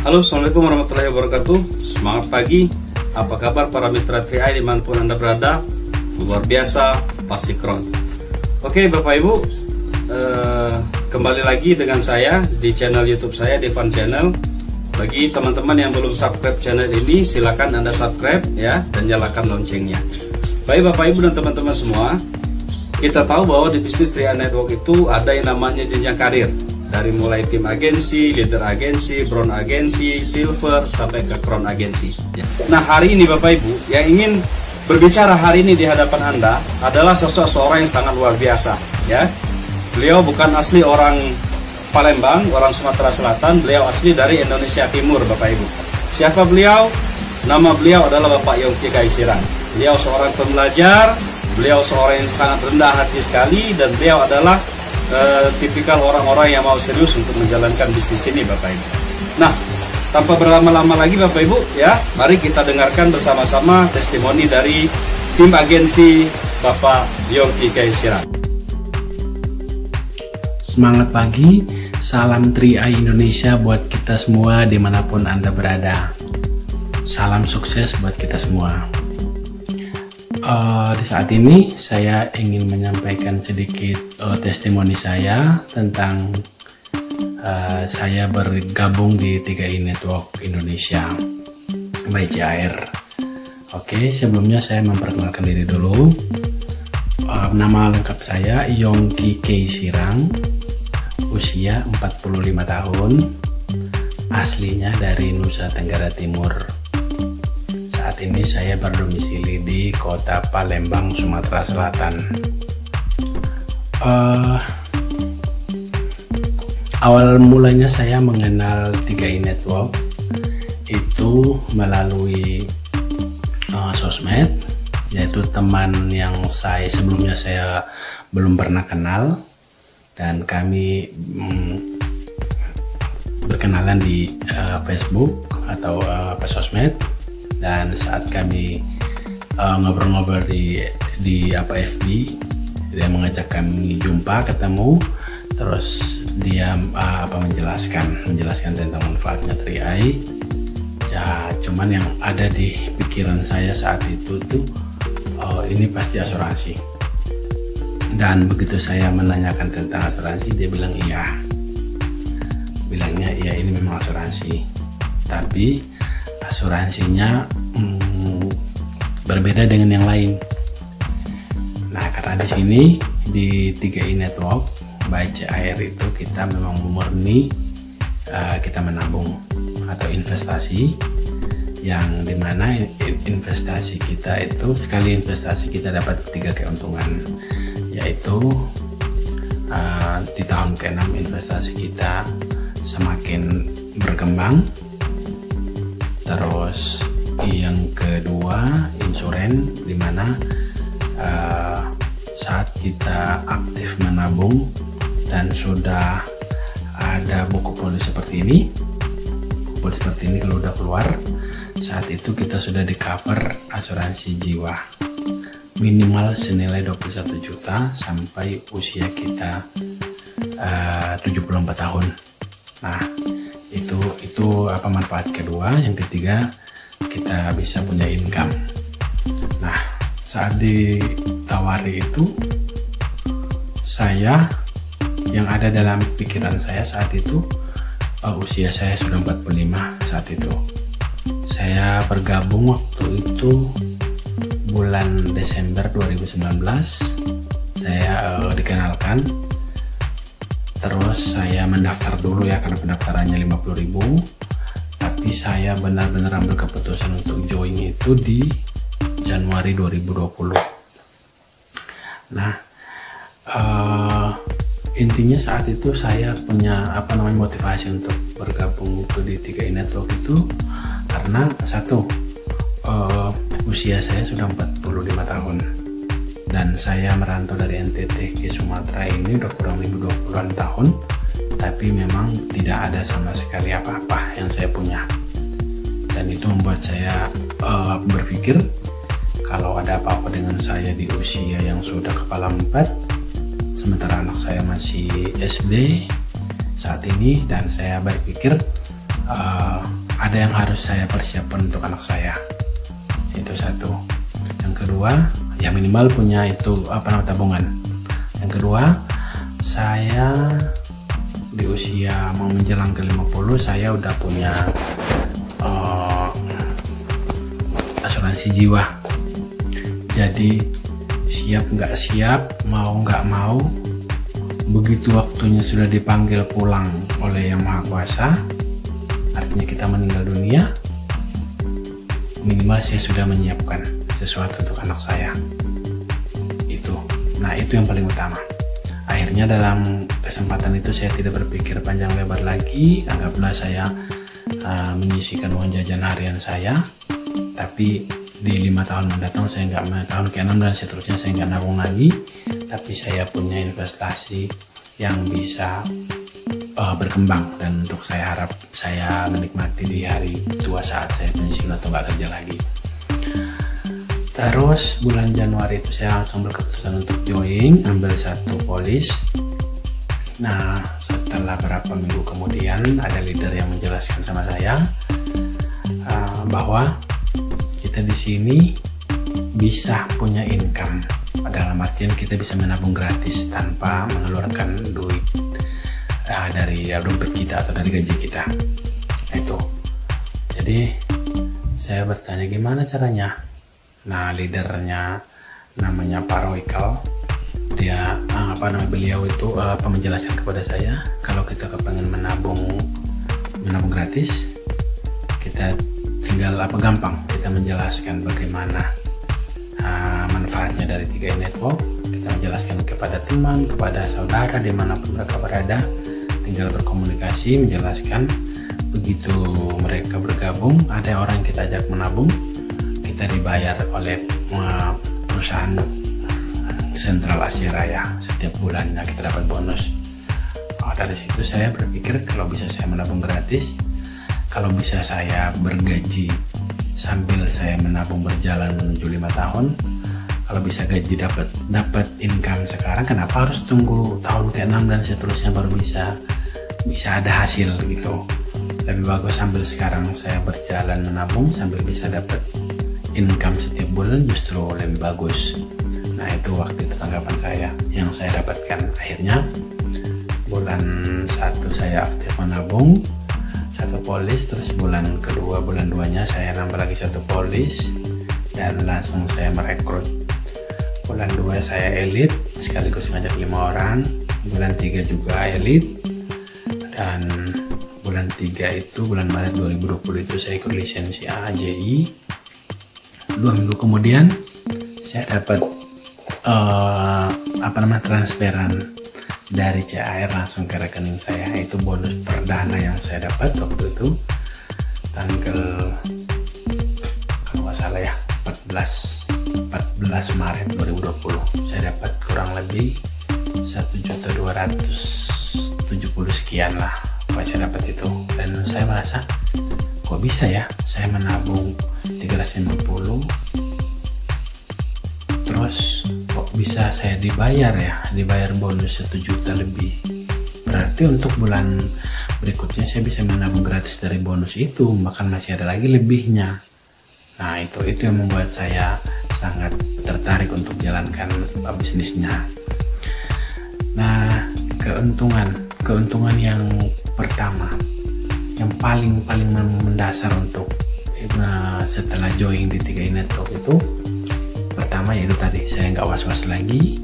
Halo, assalamualaikum warahmatullahi wabarakatuh. Semangat pagi. Apa kabar para mitra 3i dimanapun Anda berada? Luar biasa, pasti keren. Oke Bapak Ibu, kembali lagi dengan saya di channel YouTube saya, Devan Channel. Bagi teman-teman yang belum subscribe channel ini, silakan Anda subscribe ya, dan nyalakan loncengnya. Baik Bapak Ibu dan teman-teman semua, kita tahu bahwa di bisnis 3i Network itu ada yang namanya jenjang karir. Dari mulai tim agensi, leader agensi, brown agensi, silver, sampai ke crown agensi. Nah hari ini Bapak Ibu, yang ingin berbicara hari ini di hadapan Anda adalah sosok seorang yang sangat luar biasa ya. Beliau bukan asli orang Palembang, orang Sumatera Selatan, beliau asli dari Indonesia Timur Bapak Ibu. Siapa beliau? Nama beliau adalah Bapak Yongki Kaisirang. Beliau seorang pembelajar, beliau seorang yang sangat rendah hati sekali, dan beliau adalah tipikal orang-orang yang mau serius untuk menjalankan bisnis ini Bapak Ibu. Nah, tanpa berlama-lama lagi Bapak Ibu ya, mari kita dengarkan bersama-sama testimoni dari tim agensi Bapak Yongki Kaisirang. Semangat pagi, salam 3i Indonesia buat kita semua dimanapun Anda berada. Salam sukses buat kita semua. Di saat ini saya ingin menyampaikan sedikit testimoni saya tentang saya bergabung di 3i Network Indonesia by JAR. Oke, sebelumnya saya memperkenalkan diri dulu. Nama lengkap saya Yongki Kaisirang, usia 45 tahun, aslinya dari Nusa Tenggara Timur. Saat ini saya berdomisili di kota Palembang, Sumatera Selatan. Awal mulanya saya mengenal 3i Network itu melalui sosmed, yaitu teman yang sebelumnya saya belum pernah kenal, dan kami berkenalan di Facebook atau sosmed. Dan saat kami ngobrol-ngobrol di FB, dia mengajak kami jumpa, ketemu, terus dia menjelaskan tentang manfaatnya 3i. Ya, cuman yang ada di pikiran saya saat itu tuh ini pasti asuransi. Dan begitu saya menanyakan tentang asuransi, dia bilang iya. Bilangnya iya, ini memang asuransi, tapi asuransinya berbeda dengan yang lain. Nah, karena di sini di 3i Network by JAR itu kita memang murni kita menabung atau investasi, yang dimana investasi kita itu, sekali investasi kita dapat 3 keuntungan, yaitu di tahun ke-6 investasi kita semakin berkembang. Terus yang kedua, insuran, dimana saat kita aktif menabung dan sudah ada buku polis seperti ini, kalau udah keluar, saat itu kita sudah di cover asuransi jiwa minimal senilai 21 juta sampai usia kita 74 tahun. Nah, itu manfaat kedua. Yang ketiga, kita bisa punya income. Nah, saat ditawari itu, yang ada dalam pikiran saya saat itu, usia saya sudah 45 saat itu. Saya bergabung waktu itu bulan Desember 2019. Saya dikenalkan. Terus saya mendaftar dulu ya, karena pendaftarannya 50.000. Tapi saya benar-benar ambil keputusan untuk join itu di Januari 2020. Nah, intinya saat itu saya punya motivasi untuk bergabung itu di 3i Network itu karena satu, usia saya sudah 45 tahun. Dan saya merantau dari NTT ke Sumatera ini udah kurang lebih 20-an tahun, tapi memang tidak ada sama sekali apa-apa yang saya punya. Dan itu membuat saya berpikir, kalau ada apa-apa dengan saya di usia yang sudah kepala 4, sementara anak saya masih SD saat ini, dan saya berpikir ada yang harus saya persiapkan untuk anak saya. Itu satu. Yang kedua, ya minimal punya itu tabungan. Yang kedua, saya di usia mau menjelang ke 50 saya udah punya asuransi jiwa. Jadi siap nggak siap, mau nggak mau, begitu waktunya sudah dipanggil pulang oleh Yang Maha Kuasa, artinya kita meninggal dunia, minimal saya sudah menyiapkan sesuatu untuk anak saya. Nah itu yang paling utama. Akhirnya dalam kesempatan itu saya tidak berpikir panjang lebar lagi. Anggaplah saya menyisihkan uang jajan harian saya, tapi di 5 tahun mendatang saya nggak, tahun ke-6 dan seterusnya saya nggak nabung lagi, tapi saya punya investasi yang bisa berkembang, dan untuk saya harap saya menikmati di hari tua saat saya pensiun atau nggak kerja lagi. Terus bulan Januari itu saya langsung berkeputusan untuk join, ambil 1 polis. Nah setelah beberapa minggu kemudian ada leader yang menjelaskan sama saya bahwa kita di sini bisa punya income, dalam artian kita bisa menabung gratis tanpa mengeluarkan duit dari dompet kita atau dari gaji kita. Itu. Jadi saya bertanya gimana caranya. Nah leadernya namanya Pak Roykal, dia beliau itu menjelaskan kepada saya kalau kita kepengen menabung gratis, kita tinggal gampang kita menjelaskan bagaimana manfaatnya dari 3i Network. Kita menjelaskan kepada teman, kepada saudara dimanapun mereka berada, tinggal berkomunikasi, menjelaskan. Begitu mereka bergabung, ada orang yang kita ajak menabung, kita dibayar oleh perusahaan Sentral Asia Raya setiap bulannya, kita dapat bonus. Dari situ saya berpikir kalau bisa saya menabung gratis, kalau bisa saya bergaji sambil saya menabung berjalan menuju 5 tahun, kalau bisa gaji dapat income sekarang, kenapa harus tunggu tahun ke-6 dan seterusnya baru bisa ada hasil gitu. Lebih bagus sambil sekarang saya berjalan menabung sambil bisa dapat income setiap bulan, justru lebih bagus. Nah itu waktu itu tanggapan saya yang saya dapatkan. Akhirnya bulan 1 saya aktif menabung 1 polis, terus bulan kedua, bulan 2-nya saya nambah lagi 1 polis dan langsung saya merekrut. Bulan 2 saya elit sekaligus ngajak 5 orang, bulan 3 juga elit, dan bulan 3 itu bulan Maret 2020 itu saya ikut lisensi AJI. 2 minggu kemudian saya dapat transferan dari CAR langsung ke rekening saya. Itu bonus perdana yang saya dapat waktu itu tanggal, kalau nggak salah ya, 14 Maret 2020. Saya dapat kurang lebih 1.270 sekian lah saya dapat itu, dan saya merasa kok bisa ya saya menabung 350 terus kok bisa saya dibayar bonus 1 juta lebih. Berarti untuk bulan berikutnya saya bisa menabung gratis dari bonus itu, bahkan masih ada lagi lebihnya. Nah itu yang membuat saya sangat tertarik untuk jalankan bisnisnya. Nah keuntungan yang pertama, yang paling mendasar untuk setelah join di 3i Network itu, pertama yaitu tadi saya nggak was-was lagi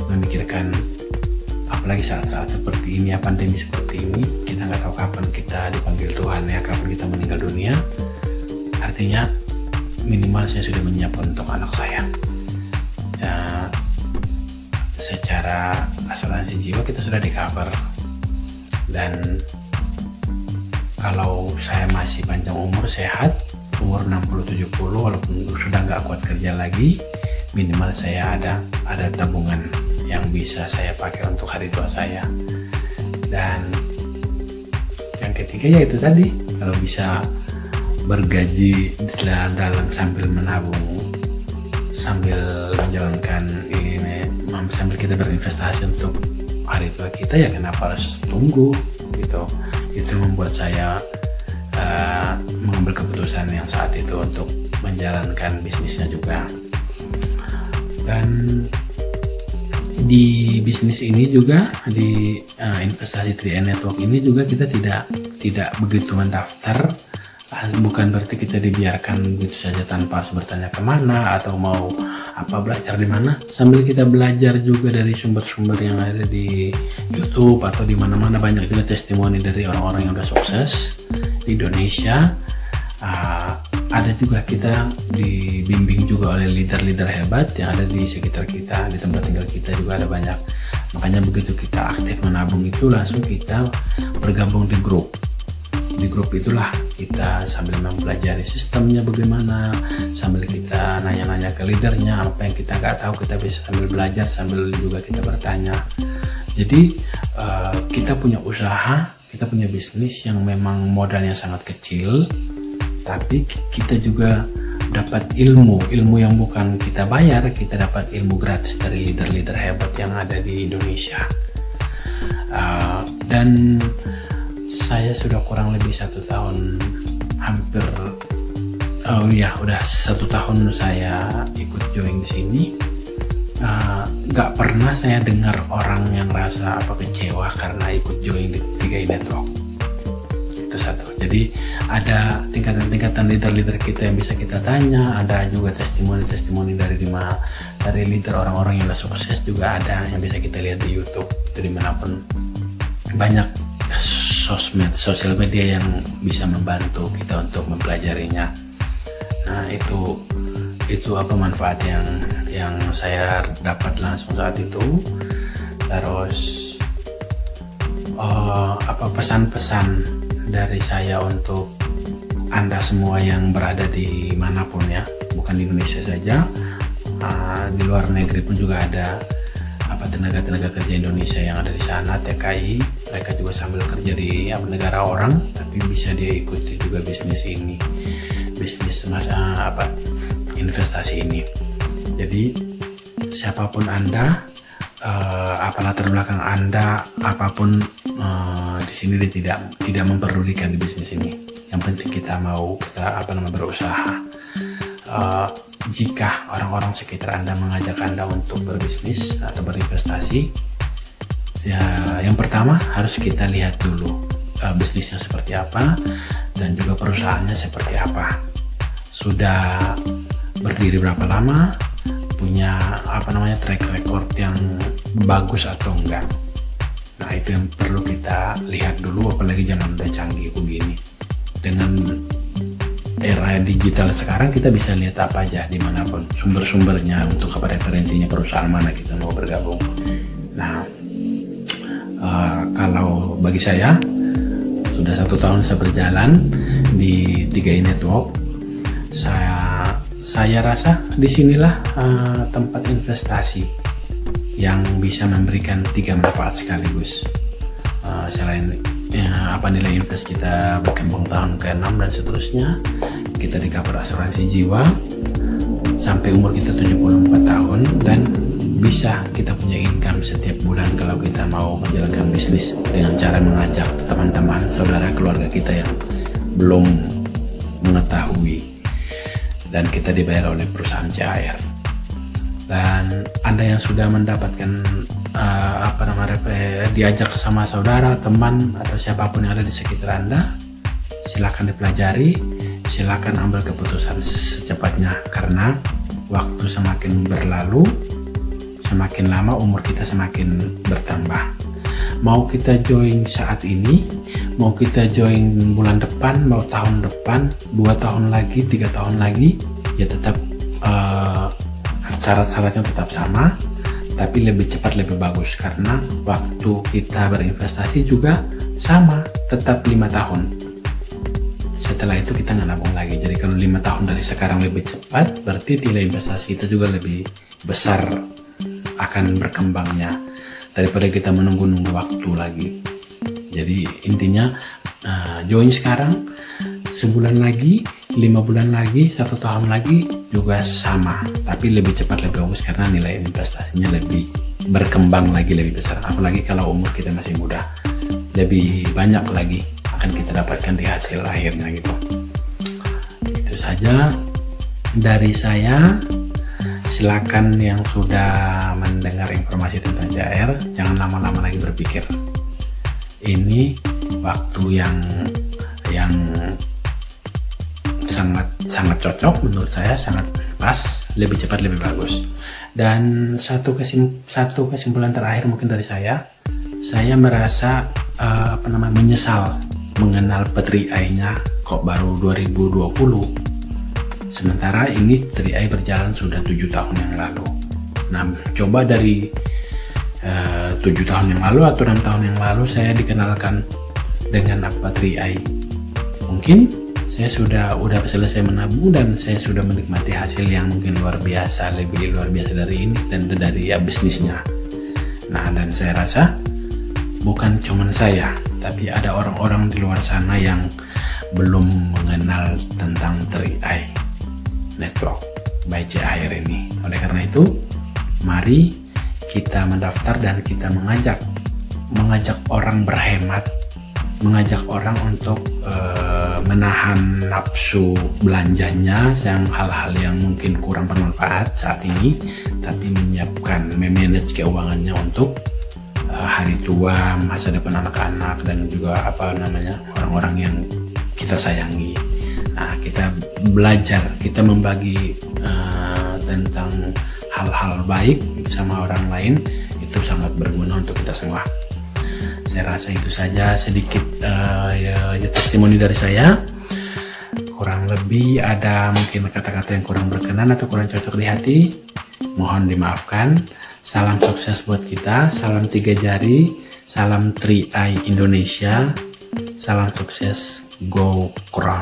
memikirkan, apalagi saat-saat seperti ini, pandemi seperti ini, kita nggak tahu kapan kita dipanggil Tuhan ya, kapan kita meninggal dunia. Artinya minimal saya sudah menyiapkan untuk anak saya ya, secara asuransi jiwa kita sudah di cover, dan kalau saya masih panjang umur, sehat, umur 60-70, walaupun sudah nggak kuat kerja lagi, minimal saya ada tabungan yang bisa saya pakai untuk hari tua saya. Dan yang ketiga yaitu tadi, kalau bisa bergaji dalam sambil menabung, sambil menjalankan ini, sambil kita berinvestasi untuk hari tua kita, ya kenapa harus tunggu gitu. Itu membuat saya keputusan yang saat itu untuk menjalankan bisnisnya juga. Dan di bisnis ini juga, di investasi 3i Network ini juga kita tidak begitu mendaftar. Bukan berarti kita dibiarkan begitu saja tanpa harus bertanya kemana atau mau apa, belajar di mana. Sambil kita belajar juga dari sumber-sumber yang ada di YouTube atau di mana-mana. Banyak juga testimoni dari orang-orang yang udah sukses di Indonesia. Ada juga kita dibimbing juga oleh leader-leader hebat yang ada di sekitar kita, di tempat tinggal kita juga ada banyak. Makanya begitu kita aktif menabung itu langsung kita bergabung di grup. Di grup itulah kita sambil mempelajari sistemnya bagaimana, sambil kita nanya-nanya ke leadernya, apa yang kita nggak tahu kita bisa sambil belajar, sambil juga kita bertanya. Jadi kita punya usaha, kita punya bisnis yang memang modalnya sangat kecil, tapi kita juga dapat ilmu yang bukan kita bayar, kita dapat ilmu gratis dari leader-leader hebat yang ada di Indonesia. Dan saya sudah kurang lebih 1 tahun, udah 1 tahun saya ikut join di sini. Gak pernah saya dengar orang yang rasa kecewa karena ikut join di 3i Network. Itu satu. Jadi ada tingkatan-tingkatan leader-leader kita yang bisa kita tanya, ada juga testimoni-testimoni dari leader orang-orang yang udah sukses juga ada yang bisa kita lihat di YouTube, dari manapun. Banyak sosial media yang bisa membantu kita untuk mempelajarinya. Nah itu manfaat yang saya dapat langsung saat itu. Terus pesan-pesan dari saya untuk Anda semua yang berada di manapun ya, bukan di Indonesia saja, di luar negeri pun juga ada tenaga-tenaga kerja Indonesia yang ada di sana, TKI. Mereka juga sambil kerja di negara orang, tapi bisa dia ikuti juga bisnis ini, investasi ini. Jadi siapapun Anda, latar belakang Anda, apapun di sini dia tidak memperdulikan di bisnis ini. Yang penting kita berusaha. Jika orang-orang sekitar Anda mengajak Anda untuk berbisnis atau berinvestasi, ya, yang pertama harus kita lihat dulu bisnisnya seperti apa dan juga perusahaannya seperti apa. Sudah berdiri berapa lama, punya track record yang bagus atau enggak. Nah itu yang perlu kita lihat dulu, apalagi zaman udah canggih begini. Dengan era digital sekarang kita bisa lihat apa aja dimanapun, sumber-sumbernya untuk referensinya perusahaan mana kita mau bergabung. Nah kalau bagi saya sudah 1 tahun saya berjalan di 3i Network, saya rasa disinilah tempat investasi yang bisa memberikan 3 manfaat sekaligus. Selain nilai invest kita berkembang tahun ke-6 dan seterusnya, kita di cover asuransi jiwa sampai umur kita 74 tahun dan bisa kita punya income setiap bulan kalau kita mau menjalankan bisnis dengan cara mengajak teman-teman, saudara, keluarga kita yang belum mengetahui, dan kita dibayar oleh perusahaan CHR. Dan Anda yang sudah mendapatkan diajak sama saudara, teman, atau siapapun yang ada di sekitar Anda, silakan dipelajari, silakan ambil keputusan secepatnya, karena waktu semakin berlalu, semakin lama umur kita semakin bertambah. Mau kita join saat ini, mau kita join bulan depan, mau tahun depan, 2 tahun lagi, 3 tahun lagi, ya tetap syarat-syaratnya tetap sama, tapi lebih cepat lebih bagus, karena waktu kita berinvestasi juga sama, tetap 5 tahun. Setelah itu kita nggak nabung lagi. Jadi kalau 5 tahun dari sekarang lebih cepat, berarti nilai investasi kita juga lebih besar akan berkembangnya daripada kita menunggu-nunggu waktu lagi. Jadi intinya join sekarang, sebulan lagi, 5 bulan lagi, 1 tahun lagi juga sama, tapi lebih cepat lebih bagus karena nilai investasinya lebih berkembang lagi, lebih besar. Apalagi kalau umur kita masih muda, lebih banyak lagi akan kita dapatkan di hasil akhirnya gitu. itu saja dari saya. Silakan yang sudah mendengar informasi tentang CAR, jangan lama-lama lagi berpikir. Ini waktu yang sangat cocok menurut saya, sangat pas, lebih cepat lebih bagus. Dan satu kesimpulan terakhir mungkin dari saya merasa menyesal mengenal Tri-Eye-nya kok baru 2020. Sementara ini Tri-Eye berjalan sudah 7 tahun yang lalu. Nah, coba dari 7 tahun yang lalu atau 6 tahun yang lalu saya dikenalkan dengan apa Tri-Eye. Mungkin saya sudah selesai menabung dan saya sudah menikmati hasil yang mungkin luar biasa, lebih luar biasa dari ini dan dari bisnisnya. Nah, dan saya rasa bukan cuma saya, tapi ada orang-orang di luar sana yang belum mengenal tentang Tri-Eye Network by CAR ini. Oleh karena itu, mari kita mendaftar dan kita mengajak orang berhemat, mengajak orang untuk menahan nafsu belanjanya, yang hal-hal yang mungkin kurang bermanfaat saat ini, tapi menyiapkan, memanage keuangannya untuk hari tua, masa depan anak-anak dan juga orang-orang yang kita sayangi. Nah, kita belajar, kita membagi tentang hal-hal baik sama orang lain, itu sangat berguna untuk kita semua. Saya rasa itu saja sedikit testimoni dari saya. Kurang lebih ada mungkin kata-kata yang kurang berkenan atau kurang cocok di hati, mohon dimaafkan. Salam sukses buat kita, salam 3 jari, salam Tri-Eye Indonesia, salam sukses, go Crown.